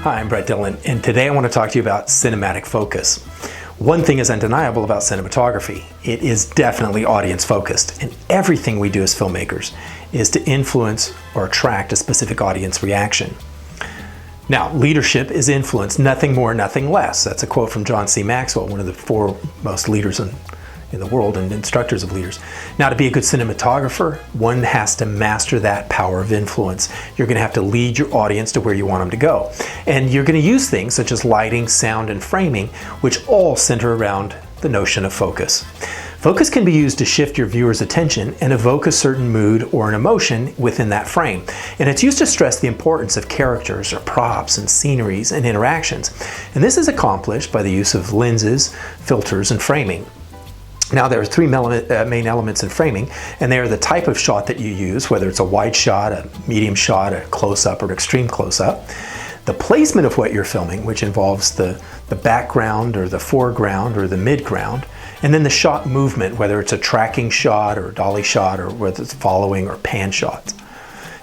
Hi, I'm Brett Dillon, and today I want to talk to you about cinematic focus. One thing is undeniable about cinematography. It is definitely audience focused, and everything we do as filmmakers is to influence or attract a specific audience reaction. Now, leadership is influence, nothing more, nothing less. That's a quote from John C. Maxwell, one of the foremost leaders in the world and instructors of leaders. Now, to be a good cinematographer, one has to master that power of influence. You're going to have to lead your audience to where you want them to go. And you're going to use things such as lighting, sound, and framing, which all center around the notion of focus. Focus can be used to shift your viewer's attention and evoke a certain mood or an emotion within that frame. And it's used to stress the importance of characters or props and sceneries and interactions. And this is accomplished by the use of lenses, filters, and framing. Now, there are three main elements in framing, and they are the type of shot that you use, whether it's a wide shot, a medium shot, a close-up, or an extreme close-up. The placement of what you're filming, which involves the background or the foreground or the midground, and then the shot movement, whether it's a tracking shot or a dolly shot or whether it's following or pan shots.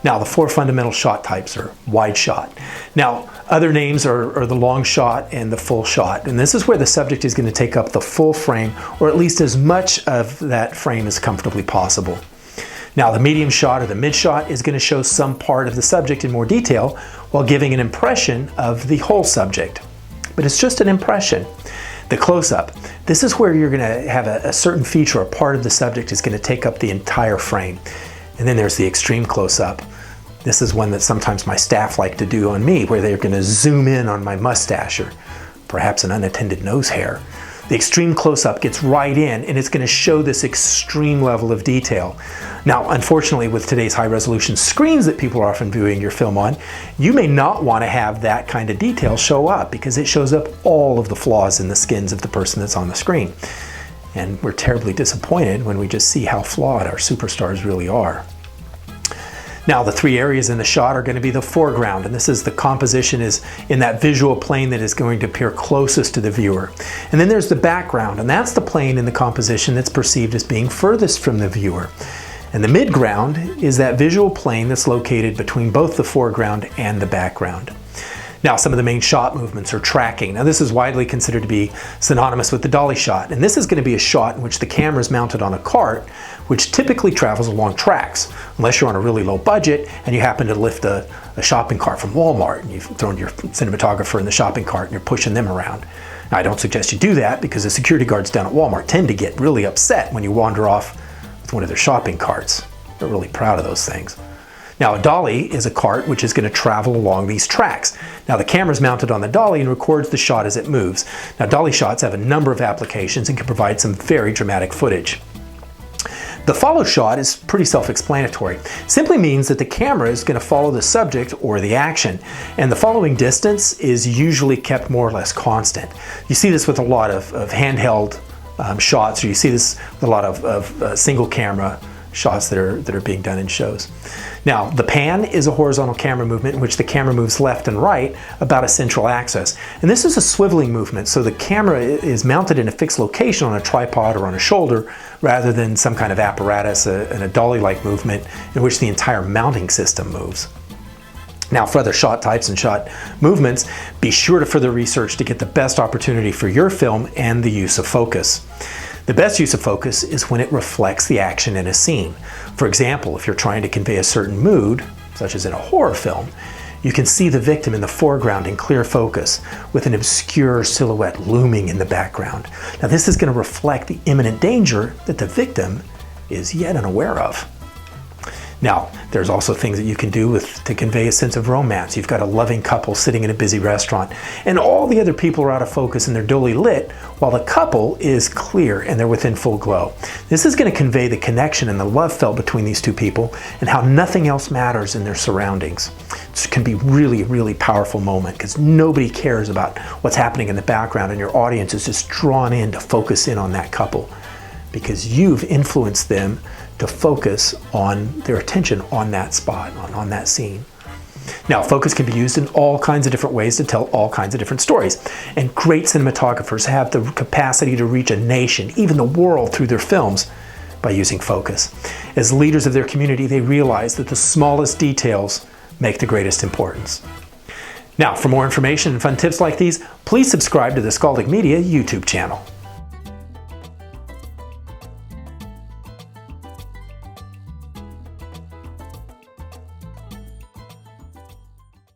Now, the four fundamental shot types are wide shot. Now, other names are the long shot and the full shot. And this is where the subject is going to take up the full frame, or at least as much of that frame as comfortably possible. Now, the medium shot or the mid shot is going to show some part of the subject in more detail while giving an impression of the whole subject. But it's just an impression. The close-up, this is where you're going to have a certain feature or part of the subject is going to take up the entire frame. And then there's the extreme close-up. This is one that sometimes my staff like to do on me, where they're going to zoom in on my mustache or perhaps an unattended nose hair. The extreme close-up gets right in, and it's going to show this extreme level of detail. Now, unfortunately, with today's high-resolution screens that people are often viewing your film on, you may not want to have that kind of detail show up because it shows up all of the flaws in the skins of the person that's on the screen. And we're terribly disappointed when we just see how flawed our superstars really are. Now, the three areas in the shot are going to be the foreground, and this is the composition is in that visual plane that is going to appear closest to the viewer. And then there's the background, and that's the plane in the composition that's perceived as being furthest from the viewer. And the midground is that visual plane that's located between both the foreground and the background. Now, some of the main shot movements are tracking. Now, this is widely considered to be synonymous with the dolly shot, and this is going to be a shot in which the camera is mounted on a cart, which typically travels along tracks, unless you're on a really low budget and you happen to lift a shopping cart from Walmart and you've thrown your cinematographer in the shopping cart and you're pushing them around. Now, I don't suggest you do that because the security guards down at Walmart tend to get really upset when you wander off with one of their shopping carts. They're really proud of those things. Now, a dolly is a cart which is going to travel along these tracks. Now, the camera is mounted on the dolly and records the shot as it moves. Now, dolly shots have a number of applications and can provide some very dramatic footage. The follow shot is pretty self-explanatory. Simply means that the camera is going to follow the subject or the action, and the following distance is usually kept more or less constant. You see this with a lot of handheld shots, or you see this with a lot of single camera shots that are being done in shows. Now, the pan is a horizontal camera movement in which the camera moves left and right about a central axis. And this is a swiveling movement, so the camera is mounted in a fixed location on a tripod or on a shoulder rather than some kind of apparatus, and a dolly-like movement in which the entire mounting system moves. Now, for other shot types and shot movements, be sure to further research to get the best opportunity for your film and the use of focus. The best use of focus is when it reflects the action in a scene. For example, if you're trying to convey a certain mood, such as in a horror film, you can see the victim in the foreground in clear focus with an obscure silhouette looming in the background. Now, this is going to reflect the imminent danger that the victim is yet unaware of. Now, there's also things that you can do to convey a sense of romance. You've got a loving couple sitting in a busy restaurant, and all the other people are out of focus and they're dully lit, while the couple is clear and they're within full glow. This is going to convey the connection and the love felt between these two people and how nothing else matters in their surroundings. This can be really, really powerful moment because nobody cares about what's happening in the background, and your audience is just drawn in to focus in on that couple because you've influenced them to focus on their attention on that spot, on that scene. Now, focus can be used in all kinds of different ways to tell all kinds of different stories. And great cinematographers have the capacity to reach a nation, even the world, through their films by using focus. As leaders of their community, they realize that the smallest details make the greatest importance. Now, for more information and fun tips like these, please subscribe to the Scaldic Media YouTube channel.